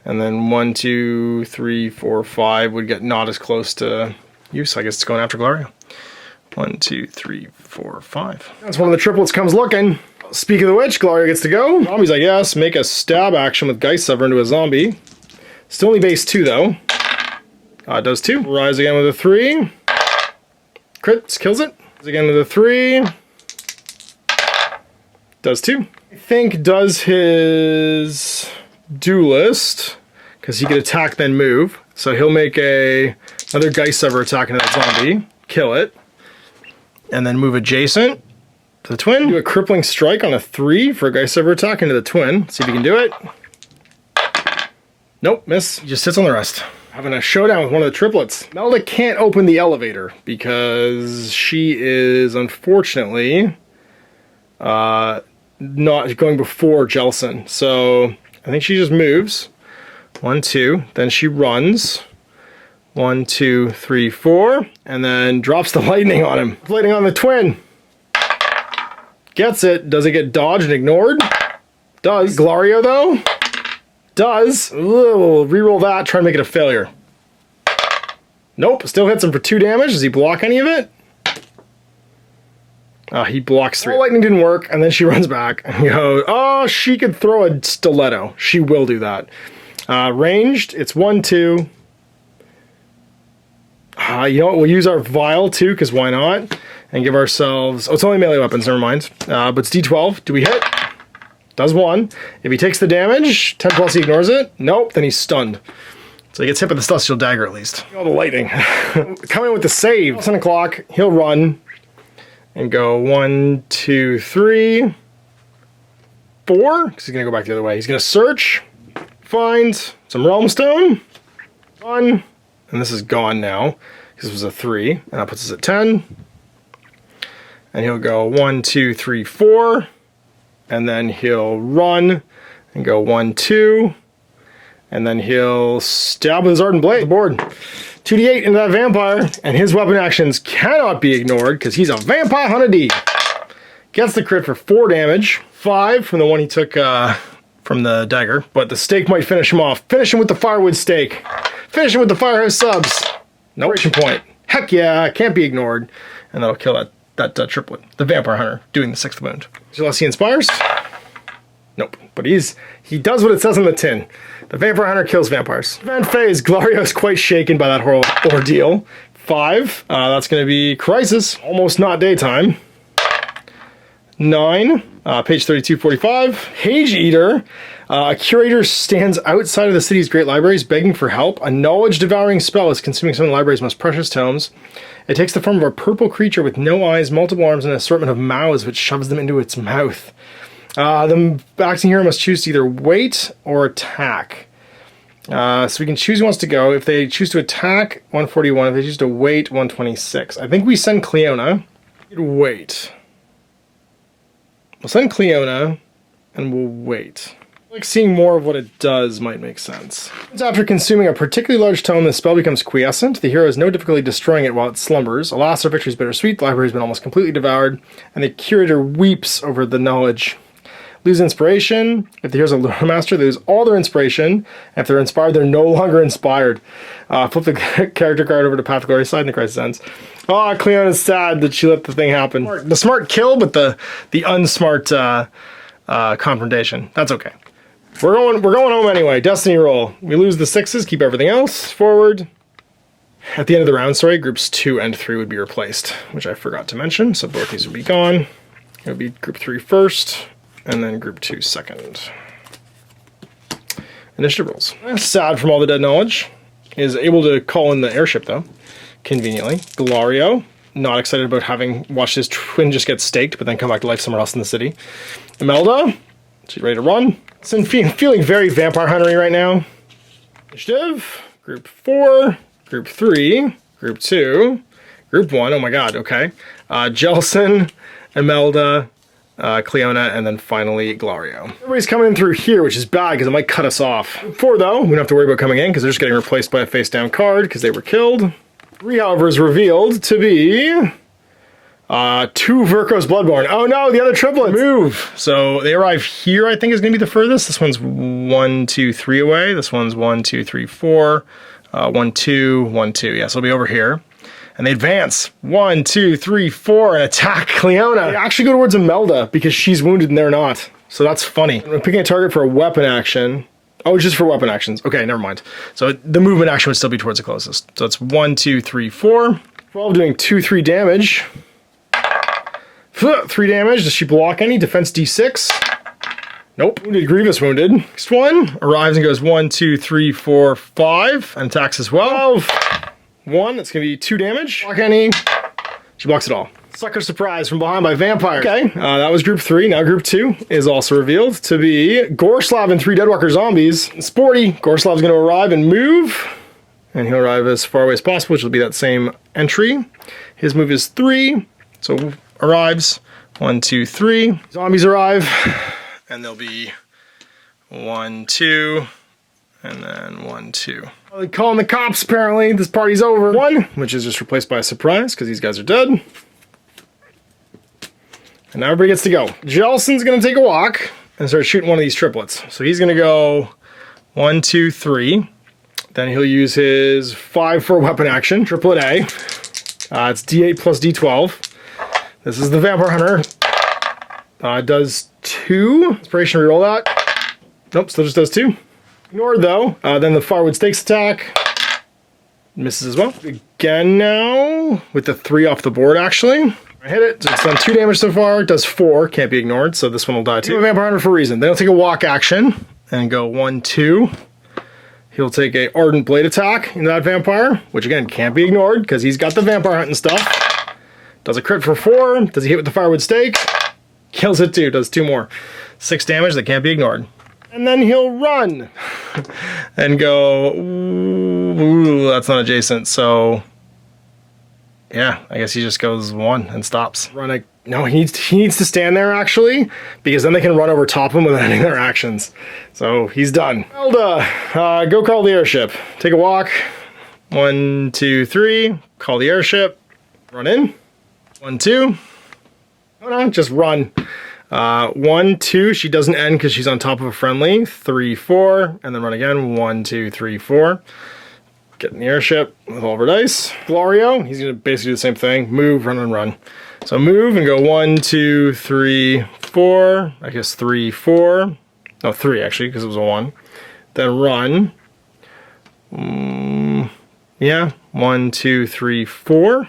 And then 1, 2, 3, 4, 5 would get not as close to you, so I guess it's going after Glario. 1, 2, 3, 4, 5. That's one of the triplets comes looking. Speaking of which, Glario gets to go. Zombies, I guess. Make a stab action with Geist Sever into a zombie. Still only base 2, though. It does 2. Rise again with a 3. Crits, kills it. Rise again with a 3. Does 2. I think does his duelist, because he could attack then move. So he'll make another Geist Sever attack into that zombie, kill it, and then move adjacent to the twin. Do a crippling strike on a 3 for a Geist Sever attack into the twin. See if he can do it. Nope, miss. He just sits on the rest. Having a showdown with one of the triplets. Melda can't open the elevator because she is unfortunately not going before Jelsen. So I think she just moves. 1, 2. Then she runs. 1, 2, 3, 4. And then drops the lightning on him. Lightning on the twin. Gets it. Does it get dodged and ignored? Does. Glario though? Does. We'll reroll that. Try and make it a failure. Nope. Still hits him for 2 damage. Does he block any of it? He blocks 3. Lightning didn't work, and then she runs back and goes, oh, she could throw a stiletto. She will do that. Ranged, it's 1, 2. You know what, we'll use our vial too, because why not? And give ourselves, oh, it's only melee weapons, never mind. But it's D12. Do we hit? Does 1. If he takes the damage, 10 plus he ignores it. Nope, then he's stunned. So he gets hit with the Celestial Dagger at least. All the lightning. Coming with the save. 10 o'clock, he'll run and go 1, 2, 3, 4. Because he's going to go back the other way. He's going to search, find some Realm Stone, run, and this is gone now because this was a 3, and that puts us at 10. And he'll go 1, 2, 3, 4, and then he'll run and go 1, 2. And then he'll stab with his Ardent Blade. The board. 2d8 into that vampire, and his weapon actions cannot be ignored because he's a vampire hunter. Gets the crit for 4 damage. 5 from the one he took from the dagger, but the stake might finish him off. Finish him with the firewood stake. Finish him with the firehouse subs. No ration point. Heck yeah, can't be ignored. And that'll kill that triplet. The vampire hunter doing the 6th wound. Unless he inspires? Nope. But he does what it says on the tin. The vampire hunter kills vampires. Event phase. Glorio's quite shaken by that whole ordeal. 5. That's going to be Crisis. Almost not daytime. 9. Page 3245. Page Eater. A curator stands outside of the city's great libraries begging for help. A knowledge-devouring spell is consuming some of the library's most precious tomes. It takes the form of a purple creature with no eyes, multiple arms, and an assortment of mouths, which shoves them into its mouth. The acting hero must choose to either wait or attack. So we can choose who wants to go. If they choose to attack, 141. If they choose to wait, 126. I think we send Cleona. Wait. We'll send Cleona, and we'll wait. Like seeing more of what it does might make sense. After consuming a particularly large tome, the spell becomes quiescent. The hero has no difficulty destroying it while it slumbers. Alas, our victory is bittersweet. The library has been almost completely devoured, and the curator weeps over the knowledge. Lose inspiration. If the hero's a lore master, they lose all their inspiration. And if they're inspired, they're no longer inspired. Flip the character card over to Path of Glory side in the Crisis ends. Oh, Cleona's sad that she let the thing happen. The smart kill, but the unsmart confrontation. That's okay. We're going home anyway. Destiny roll. We lose the 6s, keep everything else forward. At the end of the round, sorry, groups 2 and 3 would be replaced, which I forgot to mention. So both these would be gone. It would be group 3 first. And then group 2 second. Initiative rolls. Sad from all the dead knowledge. Is able to call in the airship though, conveniently. Glario, not excited about having watched his twin just get staked, but then come back to life somewhere else in the city. Imelda, she's ready to run. So feeling very vampire huntery right now. Initiative, group 4, group 3, group 2, group 1, oh my god, okay. Jelsen, Imelda, Cleona, and then finally Glario. Everybody's coming in through here, which is bad because it might cut us off. 4 though, we don't have to worry about coming in because they're just getting replaced by a face down card because they were killed. 3, however, is revealed to be 2 Verkos Bloodborne. Oh no, the other triplets move. So they arrive here, I think is going to be the furthest. This one's 1, 2, 3 away. This one's 1, 2, 3, 4. 1, 2, 1, 2. Yeah, so it'll be over here. And they advance 1, 2, 3, 4 and attack Cleona. They actually go towards Imelda because she's wounded and they're not. So that's funny. We're picking a target for a weapon action. Oh, just for weapon actions. Okay, never mind. So the movement action would still be towards the closest. So it's 1, 2, 3, 4. 12 doing 2, 3 damage. 3 damage. Does she block any? Defense D6. Nope. Wounded, Grievous wounded. Next one arrives and goes 1, 2, 3, 4, 5 and attacks as well. 1, that's going to be 2 damage. Block any. She blocks it all. Sucker surprise from behind by vampires. Okay, that was group 3. Now group 2 is also revealed to be Gorslav and 3 Deadwalker zombies. Sporty. Gorslav's going to arrive and move. And he'll arrive as far away as possible, which will be that same entry. His move is 3. So arrives. 1, 2, 3. Zombies arrive. And they'll be 1, 2. And then 1, 2. Well, they're calling the cops, apparently. This party's over. 1, which is just replaced by a surprise, because these guys are dead. And now everybody gets to go. Jelsen's going to take a walk and start shooting one of these triplets. So he's going to go 1, 2, 3. Then he'll use his 5 for a weapon action. Triplet A. It's D8 plus D12. This is the Vampire Hunter. Does 2. Inspiration, reroll that. Nope, still just does 2. Ignored though. Then the Firewood Stakes attack. Misses as well. Again now, with the 3 off the board actually. I hit it, so it's done 2 damage so far. It does 4, can't be ignored, so this one will die too. Vampire Hunter for a reason. They'll take a walk action and go 1, 2. he'll take a Ardent Blade attack into that vampire, which again can't be ignored because he's got the vampire hunting stuff. Does a crit for 4. Does he hit with the firewood stake? Kills it too, does 2 more. 6 damage that can't be ignored. And then he'll run and go, ooh, that's not adjacent, so yeah, I guess he just goes 1 and stops. No, he needs to stand there actually, because then they can run over top of him without ending their actions. So he's done. Zelda, go call the airship. Take a walk. 1, 2, 3. Call the airship. Run in. 1, 2. Oh no, just run. 1, 2. She doesn't end because she's on top of a friendly. 3, 4, and then run again. 1, 2, 3, 4. Get in the airship with all of her dice. Glario, he's gonna basically do the same thing. Move, run, and run. So move and go 1, 2, 3, 4. I guess 3, 4. No, 3 actually, because it was a 1. Then run. Yeah, 1, 2, 3, 4.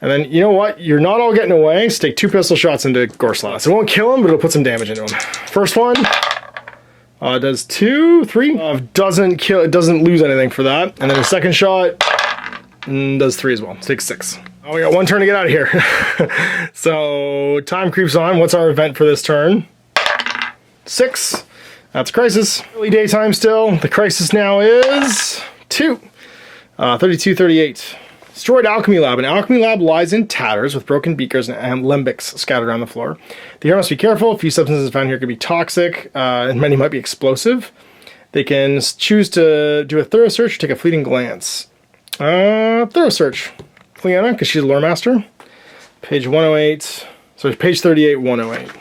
And then, you know what? You're not all getting away, so take 2 pistol shots into Gorslav. So it won't kill him, but it'll put some damage into him. First one. Does 2, 3. Doesn't kill, it doesn't lose anything for that. And then the second shot does 3 as well. So takes 6. Oh, we got 1 turn to get out of here. So time creeps on. What's our event for this turn? 6. That's crisis. Early daytime still. The crisis now is 2. 32, 38. Destroyed alchemy lab. An alchemy lab lies in tatters with broken beakers and limbics scattered around the floor. The hero must be careful. A few substances found here could be toxic, and many might be explosive. They can choose to do a thorough search or take a fleeting glance. Thorough search. Cleanna, because she's a lore master. Page 108. So page 38, 108.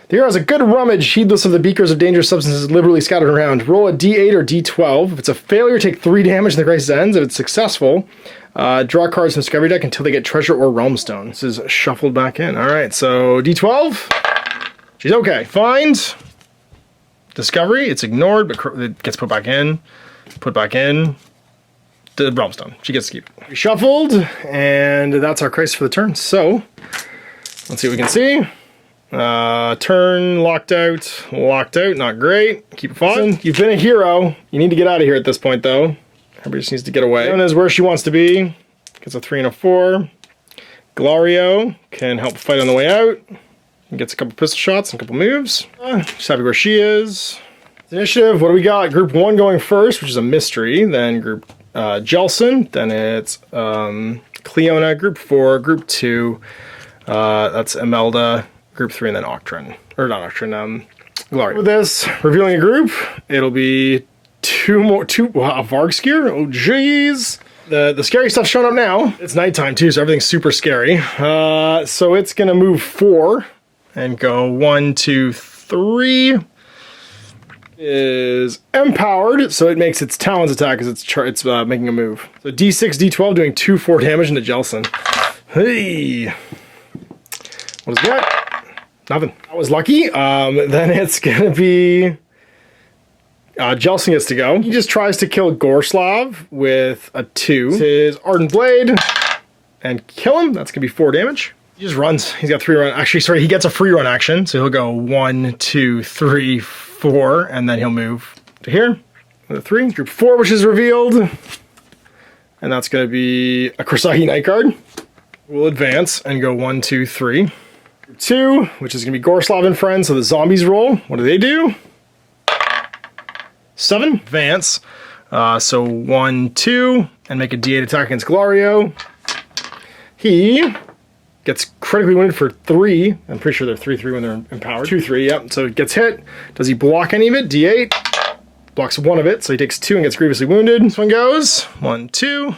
The hero has a good rummage, heedless of the beakers of dangerous substances liberally scattered around. Roll a d8 or d12. If it's a failure, take 3 damage and the crisis ends. If it's successful, draw cards from Discovery deck until they get treasure or realm stone. This is shuffled back in. All right, so d12. She's okay. Find. Discovery, it's ignored, but it gets put back in. Put back in. The realm stone. She gets to keep it. Reshuffled, and that's our crisis for the turn. So, let's see what we can see. Turn, locked out, not great. Keep it fun. You've been a hero. You need to get out of here at this point, though. Everybody just needs to get away. Known is where she wants to be. Gets a 3 and a 4. Glario can help fight on the way out. Gets a couple pistol shots and a couple moves. Just happy where she is. Initiative, what do we got? Group 1 going first, which is a mystery. Then group Jelsen. Then it's Cleona. Group 4. Group 2. That's Imelda. Group 3, and then Octrin. Or not Octrin, Glario. With this, revealing a group, it'll be 2 more, wow, Vargskir? Oh, jeez. The scary stuff's showing up now. It's nighttime, too, so everything's super scary. So it's gonna move 4, and go 1, 2, 3. Is empowered, so it makes its talons attack as it's making a move. So D6, D12 doing 2 4 damage into Jelsen. Hey! What is that? Nothing. That was lucky. Then it's gonna be Jelsen gets to go. He just tries to kill Gorslav with a 2. His Ardent Blade and kill him. That's gonna be 4 damage. He just runs. He's got 3 run. Actually, sorry, he gets a free run action, so he'll go 1, 2, 3, 4, and then he'll move to here. The 3. Group 4, which is revealed, and that's gonna be a Kursagi Night Guard. We'll advance and go 1, 2, 3. 2, which is going to be Gorslav and friends, so the zombies roll. What do? 7. Advance. So 1, 2, and make a D8 attack against Glario. He gets critically wounded for 3. I'm pretty sure they're 3-3 when they're empowered. 2-3, yep. So it gets hit. Does he block any of it? D8. Blocks 1 of it, so he takes 2 and gets grievously wounded. This one goes 1, 2,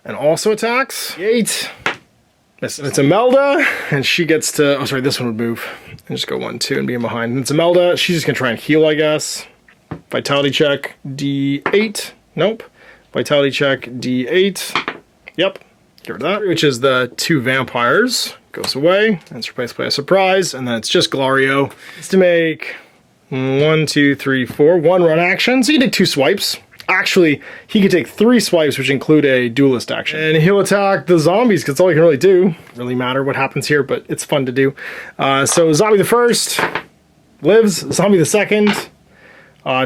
and also attacks. 8. It's Imelda, and she gets to, oh sorry, this one would move. And just go 1, 2 and be in behind. And it's Imelda, she's just gonna try and heal, I guess. Vitality check, D8. Nope. Vitality check, D8. Yep. Get rid of that. Which is the 2 vampires. Goes away, and it's replaced by a surprise, and then it's just Glario. It's to make 1, 2, 3, 4. 1 run action, so you take 2 swipes. Actually, he could take 3 swipes, which include a duelist action. And he'll attack the zombies, because that's all he can really do. Doesn't really matter what happens here, but it's fun to do. So zombie the first lives, zombie the second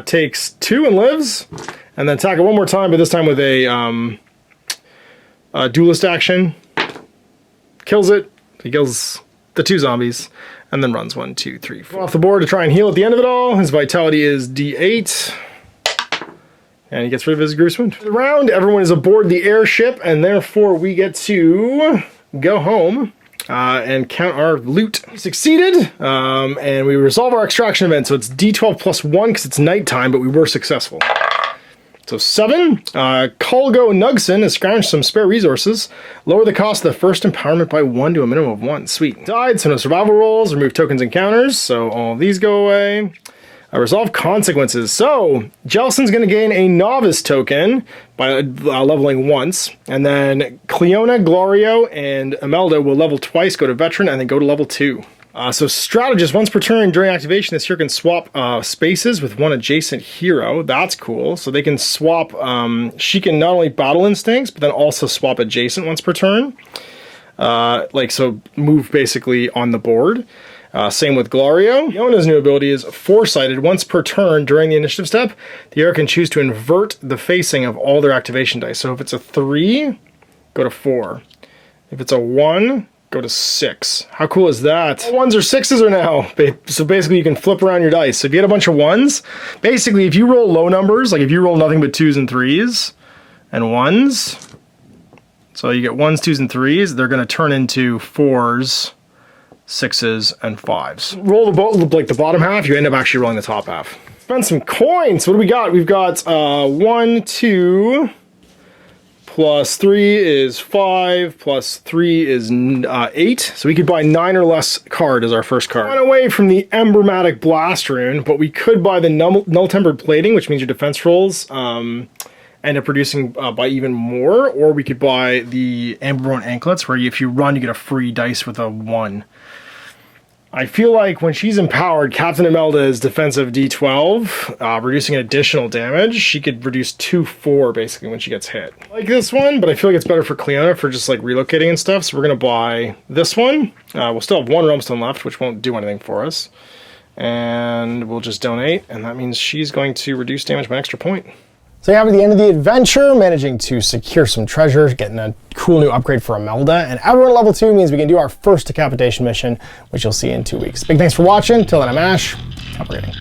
takes 2 and lives, and then attack it one more time, but this time with a duelist action. Kills it. He kills the 2 zombies, and then runs 1, 2, 3, 4 off the board to try and heal at the end of it all. His vitality is D8. And he gets rid of his Gruesome Wound. The round, everyone is aboard the airship, and therefore we get to go home and count our loot. We succeeded, and we resolve our extraction event. So it's D12 plus 1 because it's nighttime, but we were successful. So 7, Colgo Nugson has scrounged some spare resources. Lower the cost of the first empowerment by 1 to a minimum of 1. Sweet. Died, so no survival rolls. Remove tokens and counters, so all of these go away. Resolve consequences. So Jelsen's going to gain a novice token by leveling once, and then Cleona, Glorio, and Imelda will level twice, go to veteran, and then go to level 2. So strategist, once per turn during activation, this hero can swap spaces with one adjacent hero. That's cool. So they can swap, she can not only battle instincts, but then also swap adjacent once per turn. So move basically on the board. Same with Glorio. Leona's new ability is Foresighted. Once per turn during the initiative step, the hero can choose to invert the facing of all their activation dice. So if it's a 3, go to 4. If it's a 1, go to 6. How cool is that? All 1s or 6s are now. So basically you can flip around your dice. So if you had a bunch of 1s, basically if you roll low numbers, like if you roll nothing but 2s and 3s and 1s, so you get 1s, 2s, and 3s, they're going to turn into 4s, 6s, and 5s. Roll the bottom half, you end up actually rolling the top half. Spend some coins. What do we got? We've got 1, 2, plus 3 is 5, plus 3 is 8. So we could buy 9 or less card as our first card. Run away from the Emblematic Blast Rune, but we could buy the Null Tempered Plating, which means your defense rolls end up producing by even more, or we could buy the Amberborn Anklets, where if you run, you get a free dice with a 1. I feel like when she's empowered, Captain Imelda is defensive D12, reducing additional damage. She could reduce 2/4 basically when she gets hit. I like this one, but I feel like it's better for Cleona for just like relocating and stuff. So we're gonna buy this one. We'll still have 1 Realmstone left, which won't do anything for us. And we'll just donate, and that means she's going to reduce damage by an extra point. So yeah, at the end of the adventure, managing to secure some treasure, getting a cool new upgrade for Imelda, and everyone level 2 means we can do our first decapitation mission, which you'll see in 2 weeks. Big thanks for watching. Till then, I'm Ash. Upgrading.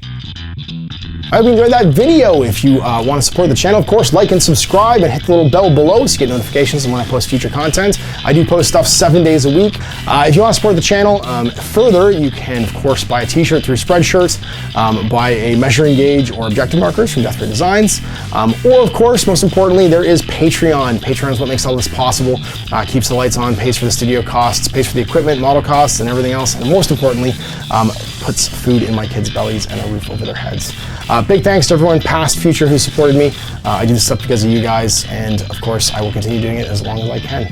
I hope you enjoyed that video. If you want to support the channel, of course, like and subscribe and hit the little bell below so you get notifications when I post future content. I do post stuff 7 days a week. If you want to support the channel further, you can, of course, buy a t-shirt through Spreadshirts, buy a measuring gauge or objective markers from Death Ray Designs, or, of course, most importantly, there is Patreon. Patreon is what makes all this possible, keeps the lights on, pays for the studio costs, pays for the equipment, model costs, and everything else, and most importantly, puts food in my kids' bellies and a roof over their heads. Big thanks to everyone, past, future, who supported me. I do this stuff because of you guys, and of course, I will continue doing it as long as I can.